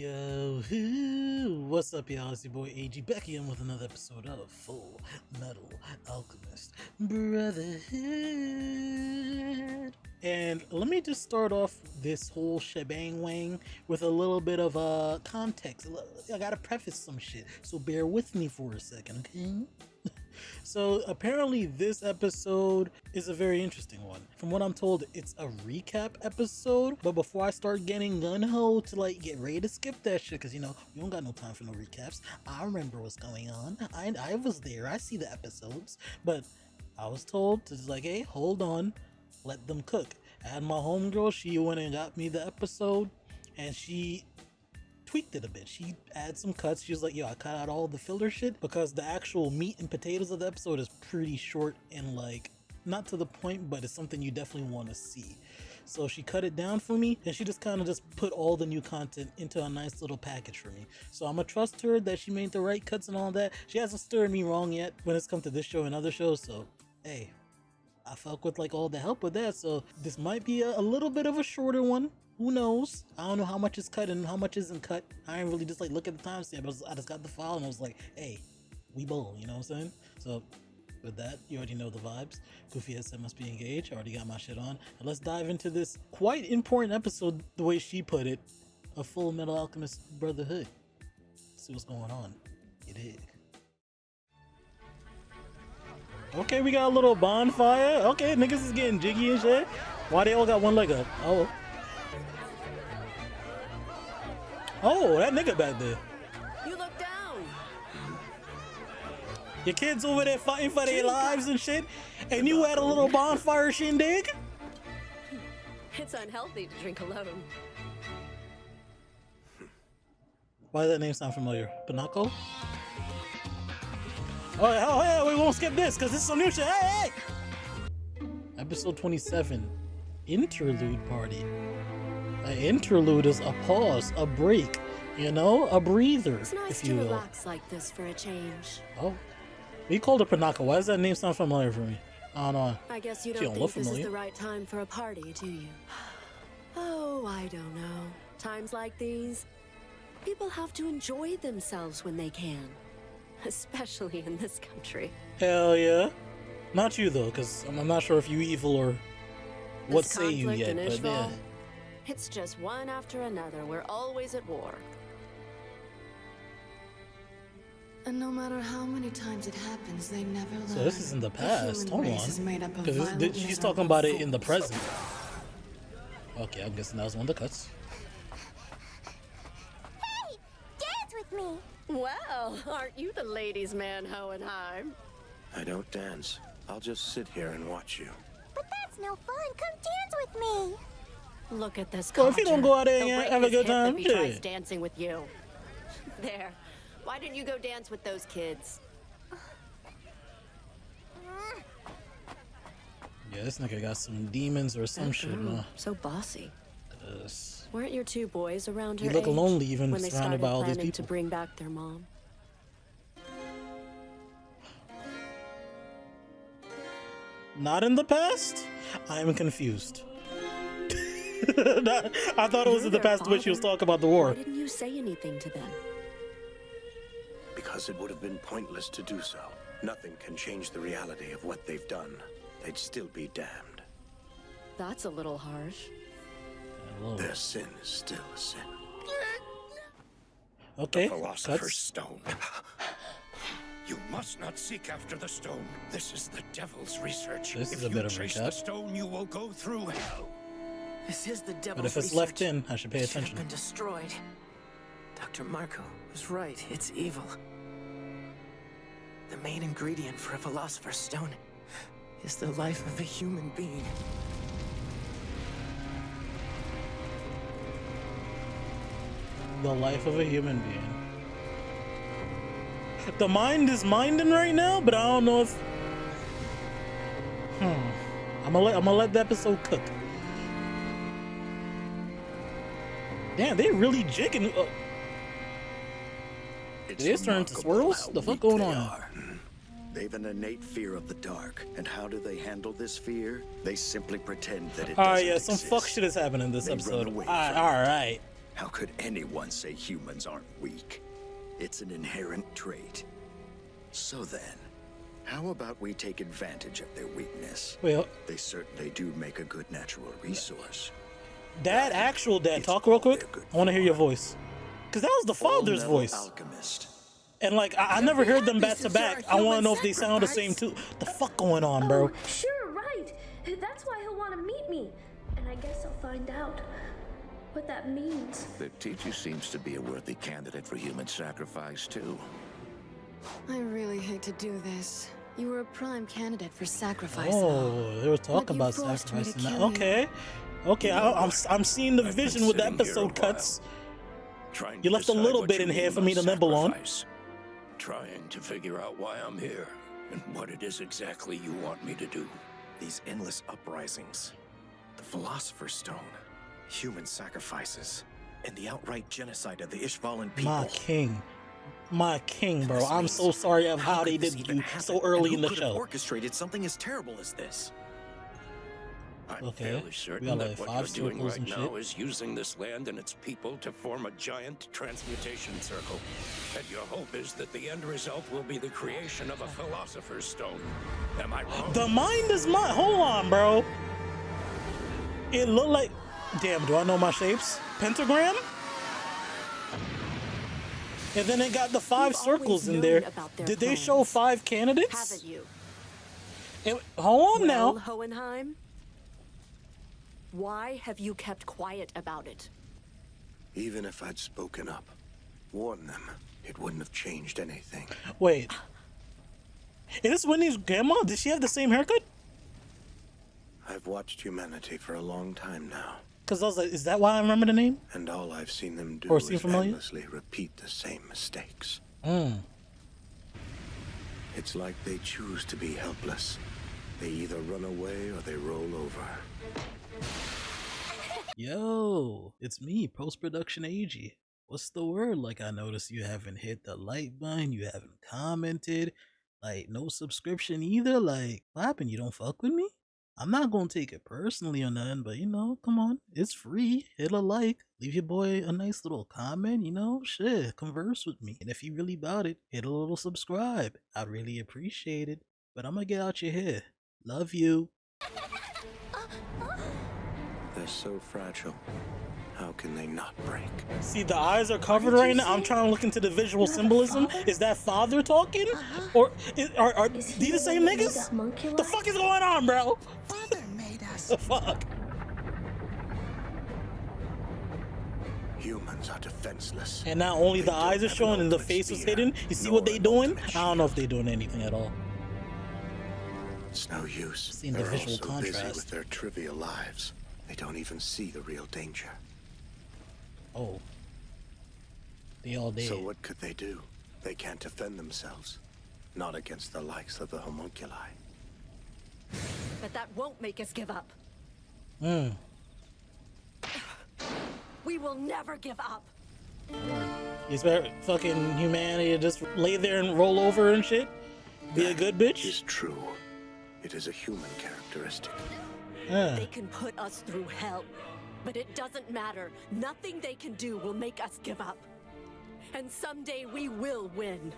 Yo, what's up, y'all? It's your boy Aege back again with another episode of Full Metal Alchemist Brotherhood. And let me just start off this whole shebang wang with a little bit of context. I gotta preface some shit, so bear with me for a second, okay? So apparently this episode is a very interesting one. From what I'm told, it's a recap episode, but before I start getting gun-ho to like get ready to skip that shit, because you know, we don't got no time for no recaps. I remember what's going on. I was there, I see the episodes, but I was told to just like, hey, hold on, let them cook. I had my homegirl, she went and got me the episode, and she tweaked it a bit. She added some cuts. She was like, yo, I cut out all the filler shit because the actual meat and potatoes of the episode is pretty short and like not to the point, but it's something you definitely want to see. So she cut it down for me, and she just kind of just put all the new content into a nice little package for me. So I'm gonna trust her that she made the right cuts and all that. She hasn't stirred me wrong yet when it's come to this show and other shows, so hey, I fuck with like all the help with that. So this might be a little bit of a shorter one. Who knows? I don't know how much is cut and how much isn't cut. I didn't really just like look at the timestamp. I just got the file and I was like, hey, we bowl, you know what I'm saying? So with that, you already know the vibes. Goofy SM must be engaged. I already got my shit on. And let's dive into this quite important episode, the way she put it, of Fullmetal Alchemist Brotherhood. See what's going on. You dig? Okay, we got a little bonfire. Okay, niggas is getting jiggy and shit. Why they all got one leg up? Oh, that nigga back there. You look down. Your kids over there fighting for their lives and shit, and you had a little bonfire shindig? It's unhealthy to drink alone. Why does that name sound familiar? Pinocchio? Oh, yeah, we won't skip this, because this is some new shit. Hey! Episode 27, Interlude Party. An interlude is a pause, a break, you know, a breather, It's nice if you to will. relax like this for a change. Oh, we called her Pinocchio. Why does that name sound familiar for me? I don't know. I guess you She don't don't look think this is familiar. the right time for a party, do you? Oh, I don't know. Times like these, people have to enjoy themselves when they can. Especially in this country. Hell yeah. Not you though, because I'm not sure if you evil or what This say you conflict yet, in but yeah. Ishval, it's just one after another. We're always at war. And no matter how many times it happens, they never learn. So this is in the past. human Hold race is on. made up of Because violent she's men talking or about it in the fools. present. Okay, I'm guessing that was one of the cuts. Hey, dance with me. Well, aren't you the ladies' man, Hohenheim? I don't dance. I'll just sit here and watch you. But that's no fun. Come dance with me. Look at this Well, if you don't go out there He'll and break have a his good hip time, if he tries shit. dancing with you. There. Why didn't you go dance with those kids? Yeah, this nigga got some demons or some shit, man. So bossy. 'Cause Weren't your two boys around You her look age lonely even when they surrounded started by all these planning to people. bring back their mom? not in the past? I'm confused. I thought it was in the You're their past the way she was father. talking about the war. Why didn't you say anything to them? Because it would have been pointless to do so. Nothing can change the reality of what they've done. They'd still be damned. That's a little harsh. Hello. Their sin is still a sin. Okay, Philosopher's cuts. Stone. You must not seek after the stone. This is the devil's research. This is if a you bit of a chase recap. the stone, you will go through hell. This is the devil's But if it's research. left in, I should pay It should have attention. been destroyed. Dr. Marco was right. It's evil. The main ingredient for a philosopher's stone is the life of a human being. The life of a human being. The mind is minding right now, but I don't know if. I'm gonna let the episode cook. Damn, they really jigging. It's They just turn into remarkable swirls? how The fuck weak going they on? are. They've an innate fear of the dark. And how do they handle this fear? They simply pretend that it doesn't Alright, yeah, some exist. fuck shit is happening in this They run episode. away Alright, from it. alright. How could anyone say humans aren't weak? It's an inherent trait. So then, how about we take advantage of their weakness? Well, They certainly do make a good natural resource. Dad, actual dad, It's talk real all quick. they're good I want to hear your for. voice. Because that was the father's Fullmetal voice. Alchemist. And like, I never heard them back to back. I want to know if they sound the same too. The fuck going on, bro? Oh, sure, right. That's why he'll want to meet me. And I guess I'll find out what that means. The teacher seems to be a worthy candidate for human sacrifice, too. I really hate to do this. You were a prime candidate for sacrifice. Oh, they were talking But about you forced me to sacrificing that. kill you. Okay. Okay, I'm seeing the I've been vision with the sitting here a episode while, cuts. trying You to left a decide little what bit you in here mean for by me to nibble on. sacrifice. Trying to figure out why I'm here and what it is exactly you want me to do. These endless uprisings, the Philosopher's Stone, human sacrifices, and the outright genocide of the Ishvalan people. My king, bro. This I'm means, so sorry of how could they this did even you happen? so early And in the who could have show. orchestrated something as terrible as this? I'm Okay, fairly we certain got, that like, what 5 you're doing circles right and now shit. is using this land and its people to form a giant transmutation circle. And your hope is that the end result will be the creation of a Philosopher's Stone. Am I wrong? The mind is mine. Hold on, bro. It looked like. Damn, do I know my shapes? Pentagram? And then it got the 5 You've circles always in known there. about their Did they plans, show 5 candidates? haven't you? Hold on Well, now. Hohenheim, why have you kept quiet about it? Even if I'd spoken up, warned them, it wouldn't have changed anything. Wait. Is this Whitney's grandma? Did she have the same haircut? I've watched humanity for a long time now, Because I was like, is that why I remember the name? and all I've seen them do Or is seem familiar? endlessly repeat the same mistakes. It's like they choose to be helpless. They either run away or they roll over. Yo, it's me, post-production Aege. What's the word? Like, I noticed you haven't hit the like button, you haven't commented, like, no subscription either. Like, what happened? You don't fuck with me? I'm not gonna take it personally or nothing, but you know, come on, it's free. Hit a like, leave your boy a nice little comment, you know, shit, converse with me. And if you really about it, hit a little subscribe. I'd really appreciate it. But I'm gonna get out your hair. Love you. They're so fragile. How can they not break? See, the eyes are covered right now. I'm trying to look into the visual symbolism. Is that father talking? Or are these the same niggas? The fuck is going on, bro? Father made us. The fuck? Humans are defenseless. And now only the They don't eyes are have showing an and the ultimate face was spear, hidden. You see nor what they an doing? ultimate I don't know if shield. they doing anything at all. It's no use. Seeing the They're visual all so busy contrast. with their trivial lives. They don't even see the real danger. Oh. They all dead. So what could they do? They can't defend themselves. Not against the likes of the homunculi. But that won't make us give up. Hmm. We will never give up. You expect fucking humanity to just lay there and roll over and shit? Be a good bitch? Is true. It is a human characteristic. They can put us through hell, but it doesn't matter. Nothing they can do will make us give up. And someday we will win.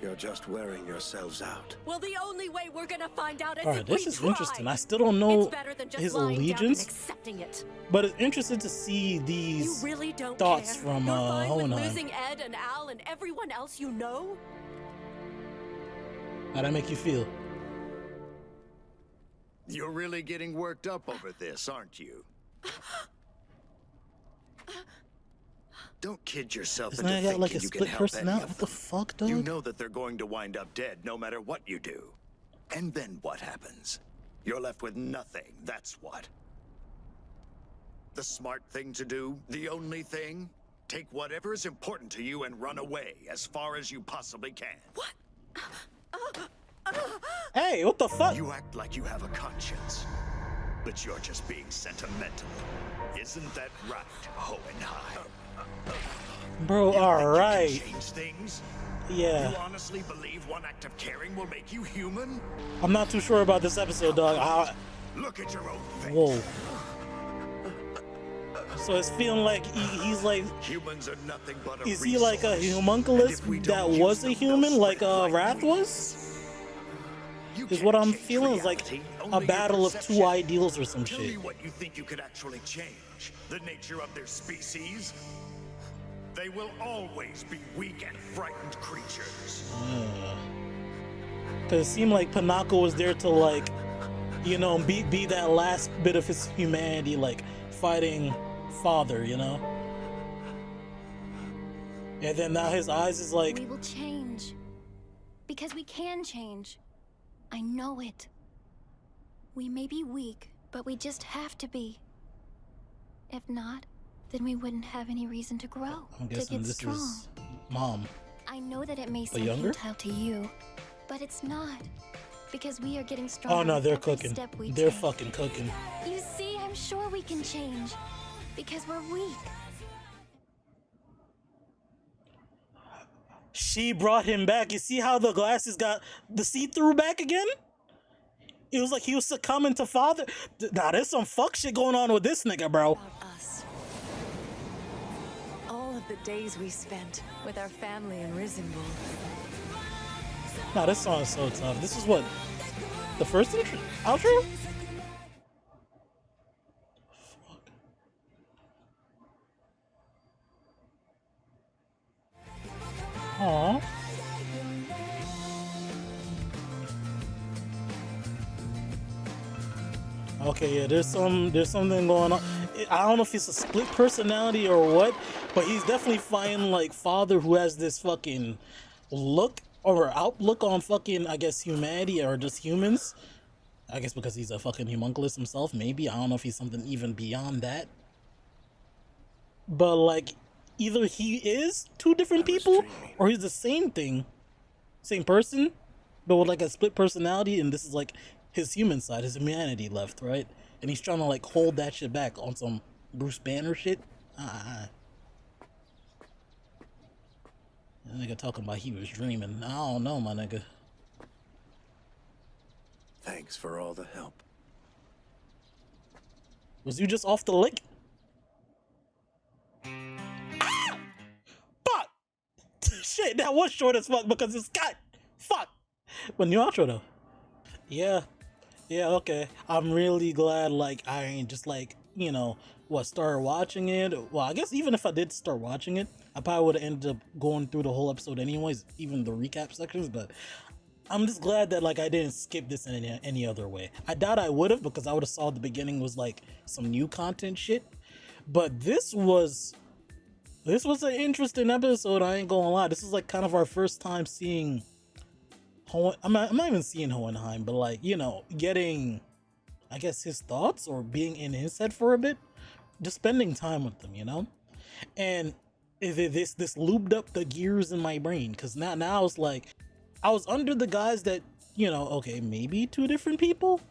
You're just wearing yourselves out. Well, the only way we're gonna find out is Alright, if this we is try. interesting. I still don't know It's better than just his lying down and allegiance, accepting it. but it's interesting to see You these really don't thoughts care? from You're fine with Hohenheim. losing Ed and Al and everyone else you know? How'd that make you feel? You're really getting worked up over this, aren't you? Don't kid yourself Isn't into that got like thinking a you can split help any personality? of What the them. fuck, dog? You know that they're going to wind up dead no matter what you do. And then what happens? You're left with nothing, that's what. The smart thing to do, the only thing? Take whatever is important to you and run away as far as you possibly can. What? Hey, what the fuck? You act like you have a conscience, but you're just being sentimental. Isn't that right, Hohenheim? Bro, You think you can alright. change things? Yeah. You honestly believe one act of caring will make you human? I'm not too sure about this episode, dog. Look at your own face. Whoa. So it's feeling like he's like, Humans are nothing but a is he like a resource. homunculus And if we that don't was use a them, they'll human, like spread Wrath like was? You Is can't what I'm change feeling. Is like reality, a only your battle of two perception. ideals or some Tell shit. me what you think you could actually change. The nature of their species? They will always be weak and frightened creatures. Cause it seemed like Panako was there to like, you know, be that last bit of his humanity, like fighting father, you know? And then now his eyes is like, We will change. Because we can change. I know it. We may be weak, but we just have to be. If not, then we wouldn't have any reason to grow, I'm to guessing get this strong. is Mom. I know that it may But seem younger? futile to you, but it's not. Because we are getting stronger. Oh no, with they're every cooking. step we They're take. fucking cooking. You see, I'm sure we can change. Because we're weak. She brought him back. You see how the glasses got the see-through back again? It was like he was succumbing to father. Nah, there's some fuck shit going on with this nigga, bro. About us. All of the days we spent with our family in Risenwold. Nah, this song is so tough. This is what? The first outro? Fuck. Aww. Okay, yeah, there's something going on. I don't know if it's a split personality or what, but he's definitely fighting like father who has this fucking look or outlook on fucking, I guess, humanity or just humans. I guess because he's a fucking homunculus himself, maybe. I don't know if he's something even beyond that. But like, either he is two different people or he's the same thing, same person, but with like a split personality, and this is like his human side, his humanity left, right? And he's trying to like hold that shit back on some Bruce Banner shit. That nigga talking about he was dreaming. I don't know, my nigga. Thanks for all the help. Was you just off the lick? Ah! Fuck! Shit, that was short as fuck because it's got fuck. But new outro though. Yeah. Yeah, okay. I'm really glad like I ain't just like, you know, started watching it. Well, I guess even if I did start watching it, I probably would have ended up going through the whole episode anyways, even the recap sections, but I'm just glad that like I didn't skip this in any other way. I doubt I would have, because I would have saw the beginning was like some new content shit. But this was an interesting episode, I ain't gonna lie. This is like kind of our first time seeing I'm not even seeing Hohenheim, but like, you know, getting, I guess, his thoughts or being in his head for a bit, just spending time with them, you know? And this looped up the gears in my brain, because now it's like, I was under the guise that, you know, okay, maybe two different people.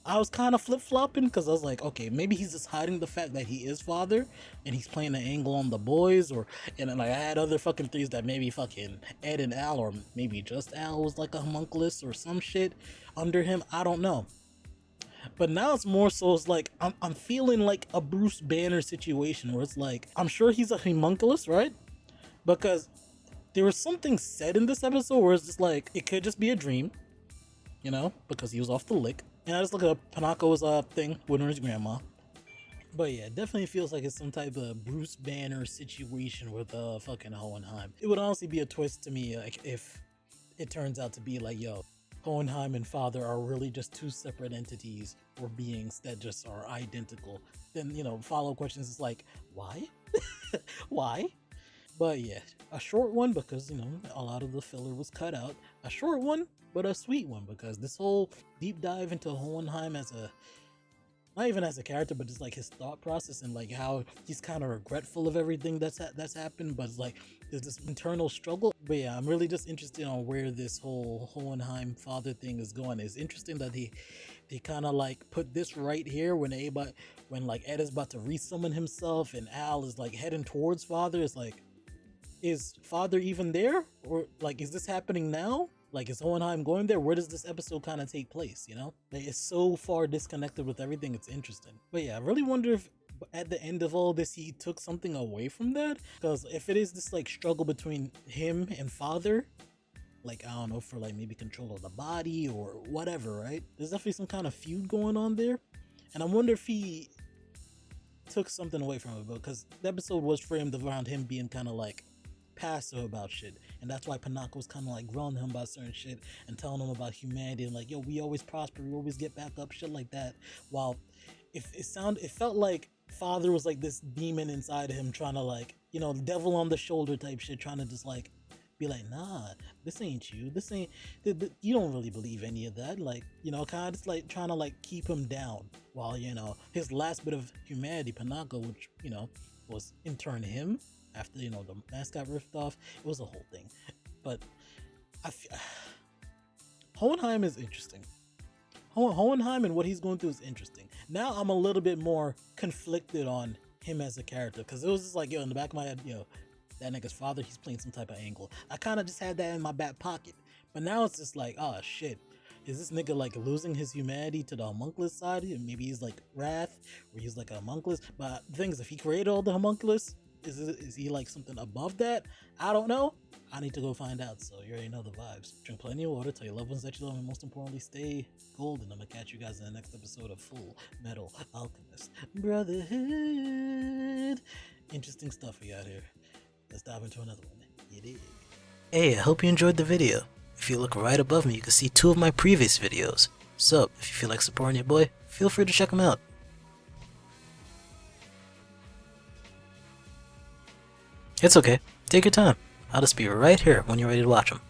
I was kind of flip-flopping because I was like, okay, maybe he's just hiding the fact that he is father and he's playing an angle on the boys, or, and then like I had other fucking theories that maybe fucking Ed and Al, or maybe just Al was like a homunculus or some shit under him. I don't know. But now it's more so, it's like I'm feeling like a Bruce Banner situation where it's like, I'm sure he's a homunculus, right? Because there was something said in this episode where it's just like, it could just be a dream, you know, because he was off the lick. And I just look at Panako's thing with his grandma. But yeah, it definitely feels like it's some type of Bruce Banner situation with fucking Hohenheim. It would honestly be a twist to me, like, if it turns out to be like, yo, Hohenheim and father are really just two separate entities or beings that just are identical. Then, you know, follow-up questions is like, why? Why? But yeah, a short one because, you know, a lot of the filler was cut out. A short one, but a sweet one, because this whole deep dive into Hohenheim as a, not even as a character, but just like his thought process and like how he's kind of regretful of everything that's happened, but it's like there's this internal struggle. But yeah, I'm really just interested on where this whole Hohenheim father thing is going. It's interesting that they kind of like put this right here when like Ed is about to resummon himself and Al is like heading towards father. It's like, is father even there, or like is this happening now? Like, is Hohenheim going there? Where does this episode kind of take place, you know? Like, it's so far disconnected with everything, it's interesting. But yeah, I really wonder if at the end of all this he took something away from that? Because if it is this like struggle between him and father, like I don't know, for like maybe control of the body or whatever, right? There's definitely some kind of feud going on there, and I wonder if he took something away from it, because the episode was framed around him being kind of like passive about shit, and that's why Panaka was kind of like grilling him about certain shit and telling him about humanity and like, yo, we always prosper, we always get back up, shit like that. While it felt like father was like this demon inside of him trying to like, you know, the devil on the shoulder type shit, trying to just like be like, nah, this ain't you, this ain't, you don't really believe any of that, like, you know, kind of just like trying to like keep him down, while, you know, his last bit of humanity, Panaka, which, you know, was in turn him after, you know, the mask got ripped off. It was a whole thing. But Hohenheim is interesting. Hohenheim and what he's going through is interesting. Now I'm a little bit more conflicted on him as a character, because it was just like, yo, in the back of my head, yo, that nigga's father, he's playing some type of angle. I kind of just had that in my back pocket. But now it's just like, oh shit, is this nigga like losing his humanity to the homunculus side? Maybe he's like Wrath, or he's like a homunculus. But the thing is, if he created all the homunculus, is he like something above that? I don't know. I need to go find out. So you already know the vibes. Drink plenty of water, tell your loved ones that you love, and most importantly, stay golden. I'm gonna catch you guys in the next episode of Fullmetal Alchemist Brotherhood. Interesting stuff we got here. Let's dive into another one. You dig? Hey, I hope you enjoyed the video. If you look right above me, you can see 2 of my previous videos. So, if you feel like supporting your boy, feel free to check them out. It's okay. Take your time. I'll just be right here when you're ready to watch them.